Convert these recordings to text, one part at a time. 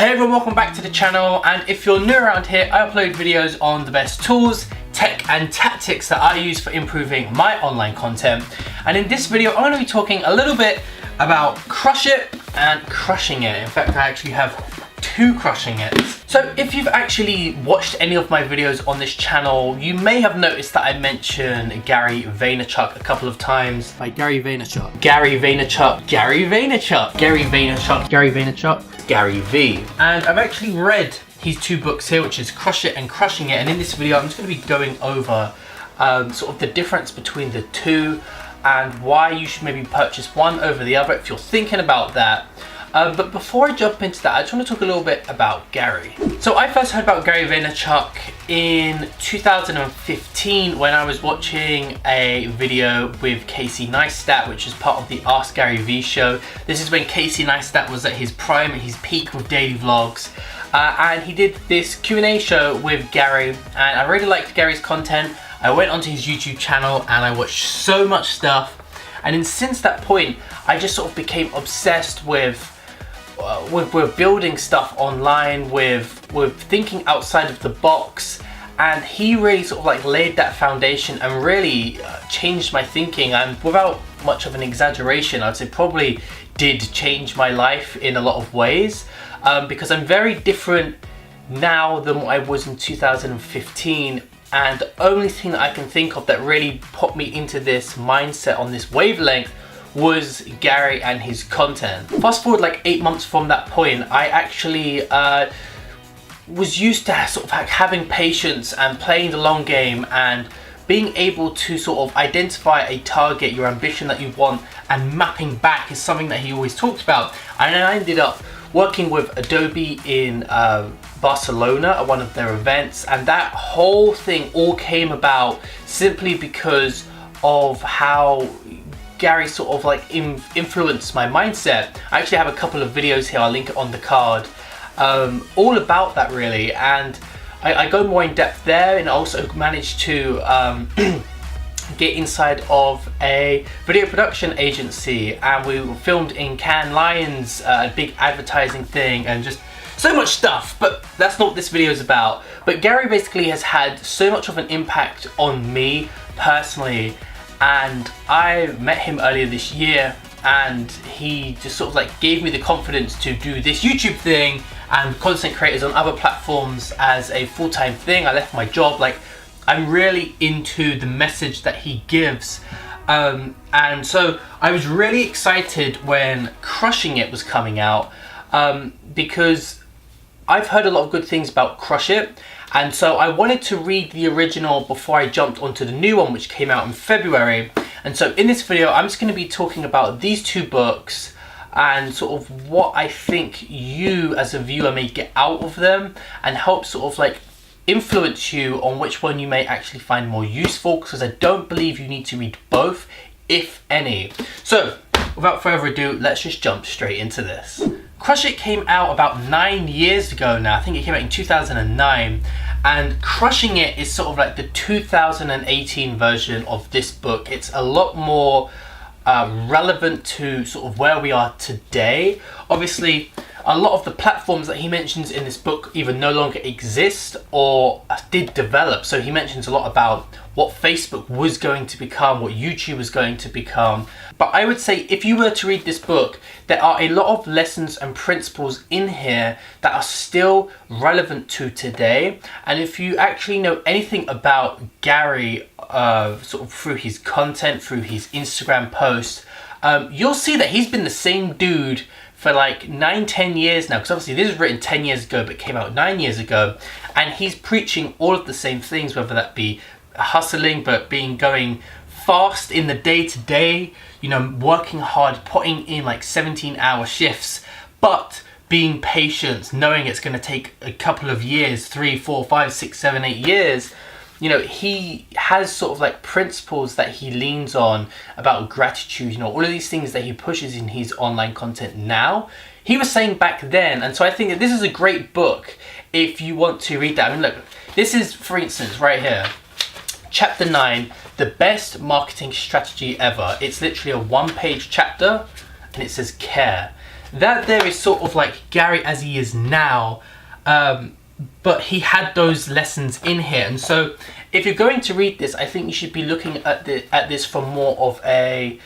Hey everyone, welcome back to the channel, and if you're new around here, I upload videos on the best tools, tech and tactics that I use for improving my online content. And in this video, I'm going to be talking a little bit about crush it and crushing it. In fact, I actually have two crushing it. So if you've actually watched any of my videos on this channel, you may have noticed that I mentioned Gary Vaynerchuk a couple of times. By Gary Vaynerchuk. Gary Vaynerchuk. Gary Vaynerchuk. Gary Vaynerchuk. Gary Vaynerchuk. Gary V. And I've actually read his two books here, which is Crush It and Crushing It. And in this video, I'm just going to be going over sort of the difference between the two and why you should maybe purchase one over the other if you're thinking about that. But before I jump into that, I just want to talk a little bit about Gary. So I first heard about Gary Vaynerchuk in 2015 when I was watching a video with Casey Neistat, which is part of the Ask Gary V show. This is when Casey Neistat was at his prime, at his peak with daily vlogs. And he did this Q&A show with Gary, and I really liked Gary's content. I went onto his YouTube channel and I watched so much stuff. And then since that point, I just sort of became obsessed with building stuff online, with thinking outside of the box, and he really sort of like laid that foundation and really changed my thinking. And without much of an exaggeration, I'd say probably did change my life in a lot of ways, because I'm very different now than what I was in 2015. And the only thing that I can think of that really put me into this mindset on this wavelength was Gary and his content. Fast forward like 8 months from that point, I actually was used to sort of having patience and playing the long game and being able to sort of identify a target, your ambition that you want, and mapping back is something that he always talked about. And I ended up working with Adobe in Barcelona at one of their events, and that whole thing all came about simply because of how Gary sort of like influenced my mindset. I actually have a couple of videos here, I'll link it on the card, all about that really. And I go more in depth there, and also managed to get inside of a video production agency, and we were filmed in Cannes Lions, a big advertising thing, and just so much stuff. But that's not what this video is about. But Gary basically has had so much of an impact on me personally, and I met him earlier this year, and he just sort of like gave me the confidence to do this YouTube thing and content creators on other platforms as a full-time thing. I left my job. Like, I'm really into the message that he gives, and so I was really excited when Crushing It was coming out, because I've heard a lot of good things about Crush It, and so I wanted to read the original before I jumped onto the new one, which came out in February. And so in this video, I'm just going to be talking about these two books and sort of what I think you as a viewer may get out of them, and help sort of like influence you on which one you may actually find more useful, because I don't believe you need to read both, if any. So without further ado, let's just jump straight into this. Crush It came out about 9 years ago now. I think it came out in 2009, and Crushing It is sort of like the 2018 version of this book. It's a lot more relevant to sort of where we are today. Obviously, a lot of the platforms that he mentions in this book either no longer exist or did develop. So he mentions a lot about what Facebook was going to become, what YouTube was going to become. But I would say if you were to read this book, there are a lot of lessons and principles in here that are still relevant to today. And if you actually know anything about Gary, sort of through his content, through his Instagram posts, you'll see that he's been the same dude for like 9-10 years now, because obviously this was written 10 years ago but came out 9 years ago, and he's preaching all of the same things, whether that be hustling, but going fast in the day-to-day, you know, working hard, putting in like 17-hour shifts, but being patient, knowing it's going to take a couple of years, 3, 4, 5, 6, 7, 8 years. You know, he has sort of like principles that he leans on about gratitude, you know, all of these things that he pushes in his online content now, he was saying back then. And so I think that this is a great book if you want to read that. I mean, look, this is, for instance, right here, Chapter 9, the best marketing strategy ever. It's literally a one-page chapter, and it says care. that there is sort of like Gary as he is now, but he had those lessons in here. And so if you're going to read this, I think you should be looking at this from more of a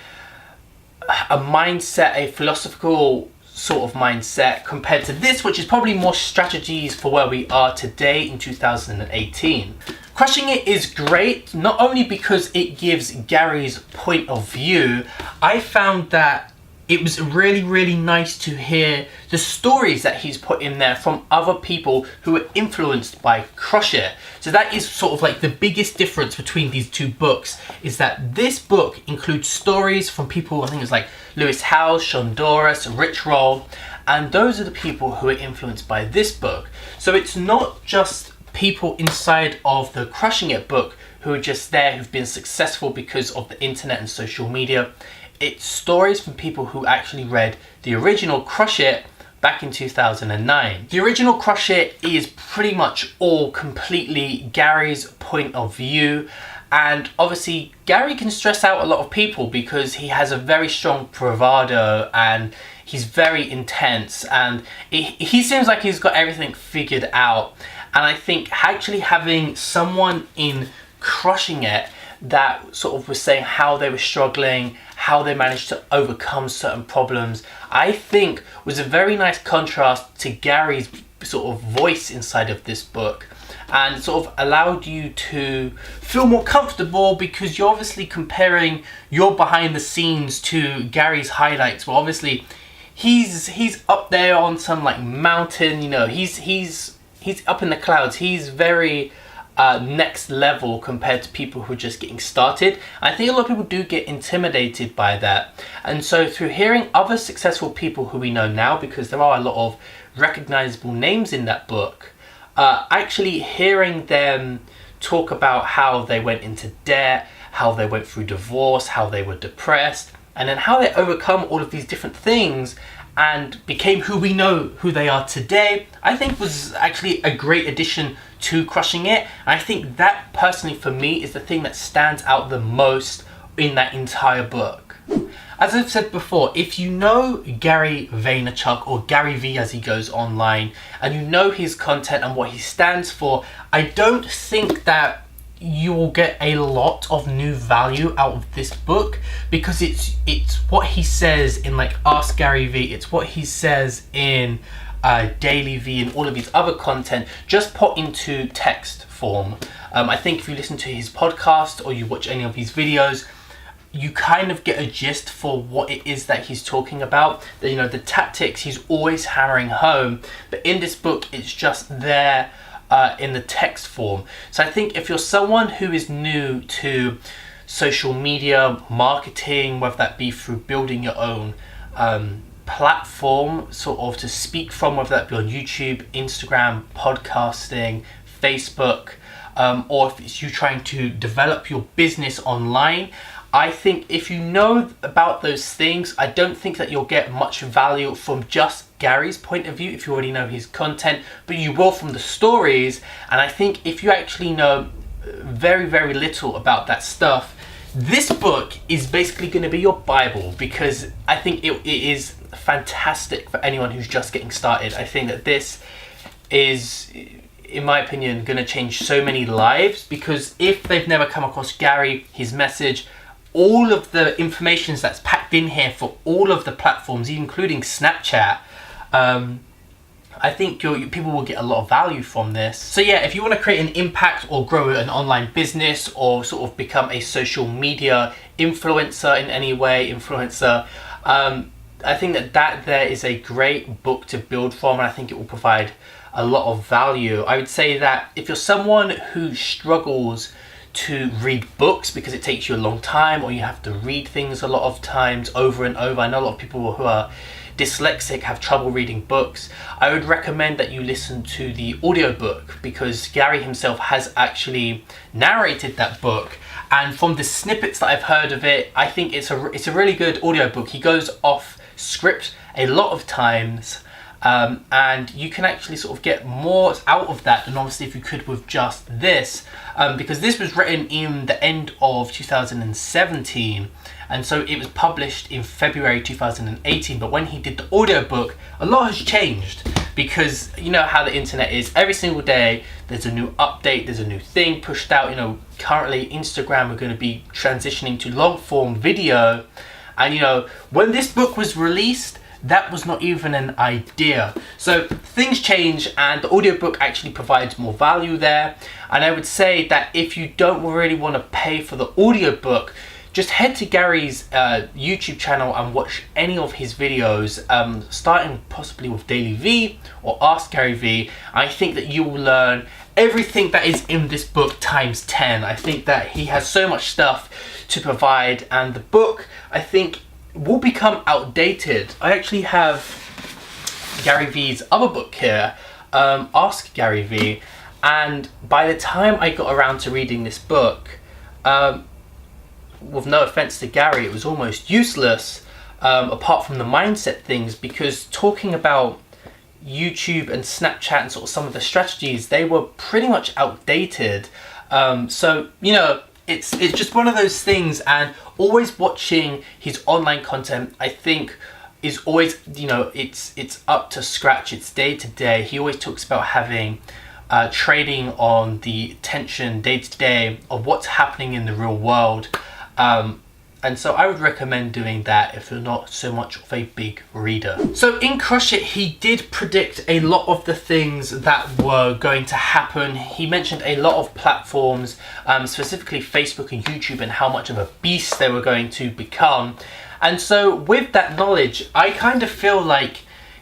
mindset, a philosophical sort of mindset, compared to this, which is probably more strategies for where we are today in 2018. Crushing It is great, not only because it gives Gary's point of view. I found that it was really, really nice to hear the stories that he's put in there from other people who were influenced by Crush It. So that is sort of like the biggest difference between these two books, is that this book includes stories from people, I think it's like Lewis Howes, Sean Doris, Rich Roll, and those are the people who are influenced by this book. So it's not just people inside of the Crushing It book who are just there, who've been successful because of the internet and social media. It's stories from people who actually read the original Crush It back in 2009. The original Crush It is pretty much all completely Gary's point of view. And obviously Gary can stress out a lot of people because he has a very strong bravado and he's very intense, and he seems like he's got everything figured out. And I think actually having someone in Crushing It that sort of was saying how they were struggling, how they managed to overcome certain problems, I think was a very nice contrast to Gary's sort of voice inside of this book, and sort of allowed you to feel more comfortable because you're obviously comparing your behind the scenes to Gary's highlights. Well, obviously he's up there on some like mountain, you know, he's up in the clouds. He's very next level compared to people who are just getting started. I think a lot of people do get intimidated by that. And so through hearing other successful people who we know now, because there are a lot of recognizable names in that book, actually hearing them talk about how they went into debt, how they went through divorce, how they were depressed, and then how they overcome all of these different things and became who we know who they are today, I think was actually a great addition to Crushing It. And I think that personally for me is the thing that stands out the most in that entire book. As I've said before, if you know Gary Vaynerchuk, or Gary V as he goes online, and you know his content and what he stands for, I don't think that you will get a lot of new value out of this book, because it's what he says in like Ask Gary V, it's what he says in Daily V and all of his other content, just put into text form. I think if you listen to his podcast or you watch any of his videos, you kind of get a gist for what it is that he's talking about. That, you know, the tactics he's always hammering home, but in this book it's just there in the text form. So I think if you're someone who is new to social media marketing, whether that be through building your own platform sort of to speak from, whether that be on YouTube, Instagram, podcasting, Facebook, or if it's you trying to develop your business online, I think if you know about those things, I don't think that you'll get much value from just Gary's point of view if you already know his content, but you will from the stories. And I think if you actually know very, very little about that stuff, this book is basically going to be your Bible, because I think it is fantastic for anyone who's just getting started. I think that this is, in my opinion, going to change so many lives, because if they've never come across Gary, his message, all of the information that's packed in here for all of the platforms, including Snapchat, I think people will get a lot of value from this. So yeah, if you want to create an impact or grow an online business or sort of become a social media influencer in any way, I think that there is a great book to build from, and I think it will provide a lot of value. I would say that if you're someone who struggles to read books because it takes you a long time, or you have to read things a lot of times over and over. I know a lot of people who are dyslexic have trouble reading books. I would recommend that you listen to the audiobook, because Gary himself has actually narrated that book, and from the snippets that I've heard of it, I think it's a really good audiobook. He goes off script a lot of times, and you can actually sort of get more out of that than obviously if you could with just this, because this was written in the end of 2017, and so it was published in February 2018. But when he did the audiobook, a lot has changed, because you know how the internet is. Every single day there's a new update, there's a new thing pushed out. You know, currently Instagram are going to be transitioning to long form video, and you know, when this book was released, that was not even an idea. So things change, and the audiobook actually provides more value there. And I would say that if you don't really want to pay for the audiobook, just head to Gary's YouTube channel and watch any of his videos, starting possibly with Daily V or Ask Gary V. I think that you will learn everything that is in this book times 10. I think that he has so much stuff to provide, and the book, I think, will become outdated. I actually have Gary V's other book here, Ask Gary V, and by the time I got around to reading this book, with no offense to Gary, it was almost useless, apart from the mindset things, because talking about YouTube and Snapchat and sort of some of the strategies, they were pretty much outdated. So you know, it's just one of those things, and always watching his online content, I think, is always, you know, it's up to scratch, it's day to day. He always talks about having trading on the tension day to day of what's happening in the real world, and so I would recommend doing that if you're not so much of a big reader. So in Crush It, he did predict a lot of the things that were going to happen. He mentioned a lot of platforms, specifically Facebook and YouTube, and how much of a beast they were going to become. And so with that knowledge, I kind of feel like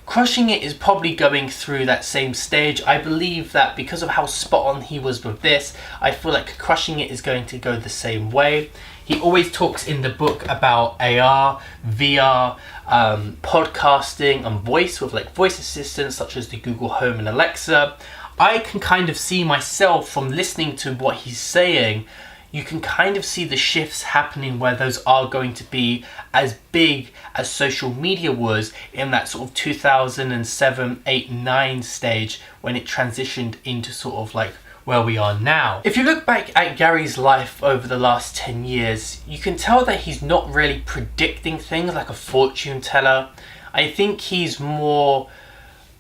Crushing It is probably going through that same stage. I believe that because of how spot on he was with this, I feel like Crushing It is going to go the same way. He always talks in the book about AR, VR, podcasting and voice, with like voice assistants such as the Google Home and Alexa. I can kind of see myself from listening to what he's saying. You can kind of see the shifts happening where those are going to be as big as social media was in that sort of 2007, 8, 9 stage, when it transitioned into sort of like where we are now. If you look back at Gary's life over the last 10 years, you can tell that he's not really predicting things like a fortune teller. I think he's more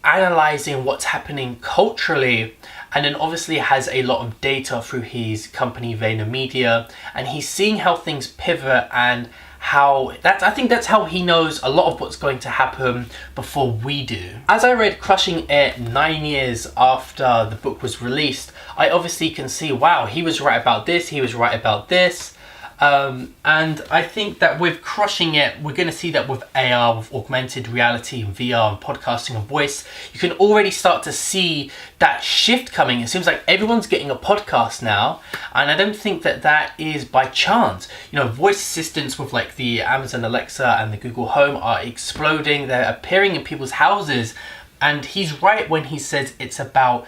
analyzing what's happening culturally, and then obviously has a lot of data through his company VaynerMedia, and he's seeing how things pivot and how I think that's how he knows a lot of what's going to happen before we do. As I read Crushing It 9 years after the book was released, I obviously can see, wow, he was right about this, he was right about this. And I think that with Crushing It, we're going to see that with AR, with augmented reality and VR and podcasting and voice, you can already start to see that shift coming. It seems like everyone's getting a podcast now, and I don't think that that is by chance. You know, voice assistants with like the Amazon Alexa and the Google Home are exploding. They're appearing in people's houses, and he's right when he says it's about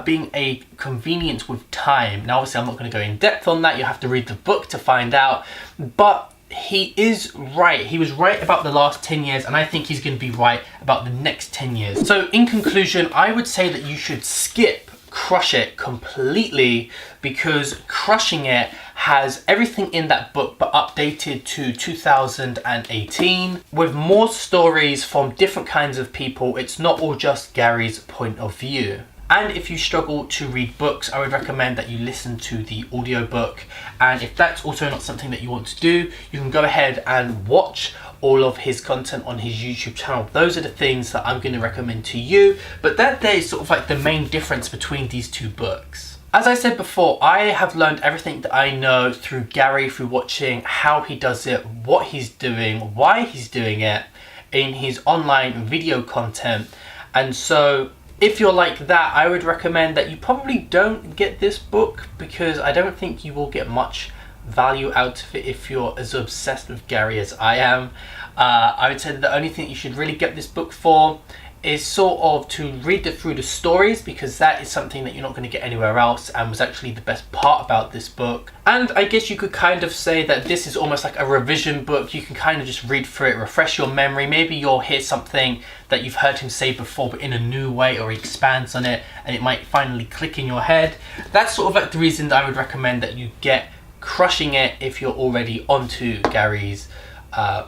being a convenience with time. Now obviously I'm not going to go in depth on that, you have to read the book to find out, but he is right. He was right about the last 10 years, and I think he's going to be right about the next 10 years. So in conclusion, I would say that you should skip Crush It completely, because Crushing It has everything in that book but updated to 2018 with more stories from different kinds of people. It's not all just Gary's point of view. And if you struggle to read books, I would recommend that you listen to the audiobook. And if that's also not something that you want to do, you can go ahead and watch all of his content on his YouTube channel. Those are the things that I'm going to recommend to you. But that there is sort of like the main difference between these two books. As I said before, I have learned everything that I know through Gary, through watching how he does it, what he's doing, why he's doing it in his online video content. And so if you're like that, I would recommend that you probably don't get this book, because I don't think you will get much value out of it if you're as obsessed with Gary as I am. I would say that the only thing you should really get this book for is sort of to read through the stories, because that is something that you're not going to get anywhere else and was actually the best part about this book. And I guess you could kind of say that this is almost like a revision book. You can kind of just read through it, refresh your memory. Maybe you'll hear something that you've heard him say before but in a new way, or he expands on it and it might finally click in your head. That's sort of like the reason that I would recommend that you get Crushing It if you're already onto Gary's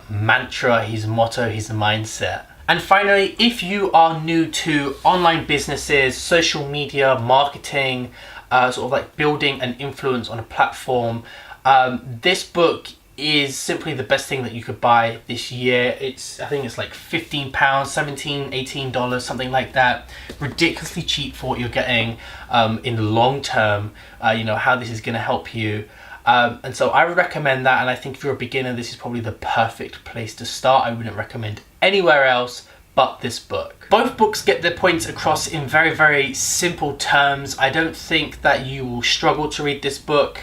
mantra, his motto, his mindset. And finally, if you are new to online businesses, social media, marketing, sort of like building an influence on a platform, this book is simply the best thing that you could buy this year. I think it's like £15, $17, $18, something like that. Ridiculously cheap for what you're getting in the long term, how this is going to help you. And so I would recommend that, and I think if you're a beginner, this is probably the perfect place to start. I wouldn't recommend anywhere else but this book. Both books get their points across in very, very simple terms. I don't think that you will struggle to read this book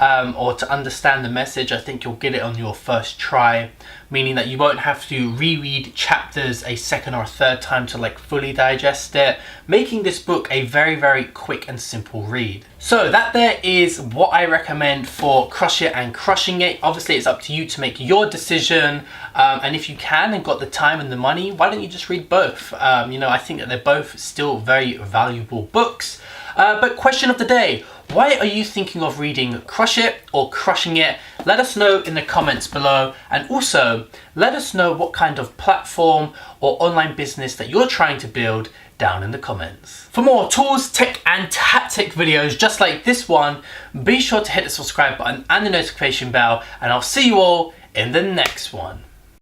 or to understand the message. I think you'll get it on your first try, meaning that you won't have to reread chapters a second or a third time to like fully digest it, making this book a very, very quick and simple read. So that there is what I recommend for Crush It and Crushing It. Obviously it's up to you to make your decision, and if you can and got the time and the money, why don't you just read both? I think that they're both still very valuable books. But question of the day, why are you thinking of reading Crush It or Crushing It? Let us know in the comments below, and also let us know what kind of platform or online business that you're trying to build down in the comments. For more tools, tech and tactic videos just like this one, be sure to hit the subscribe button and the notification bell, and I'll see you all in the next one.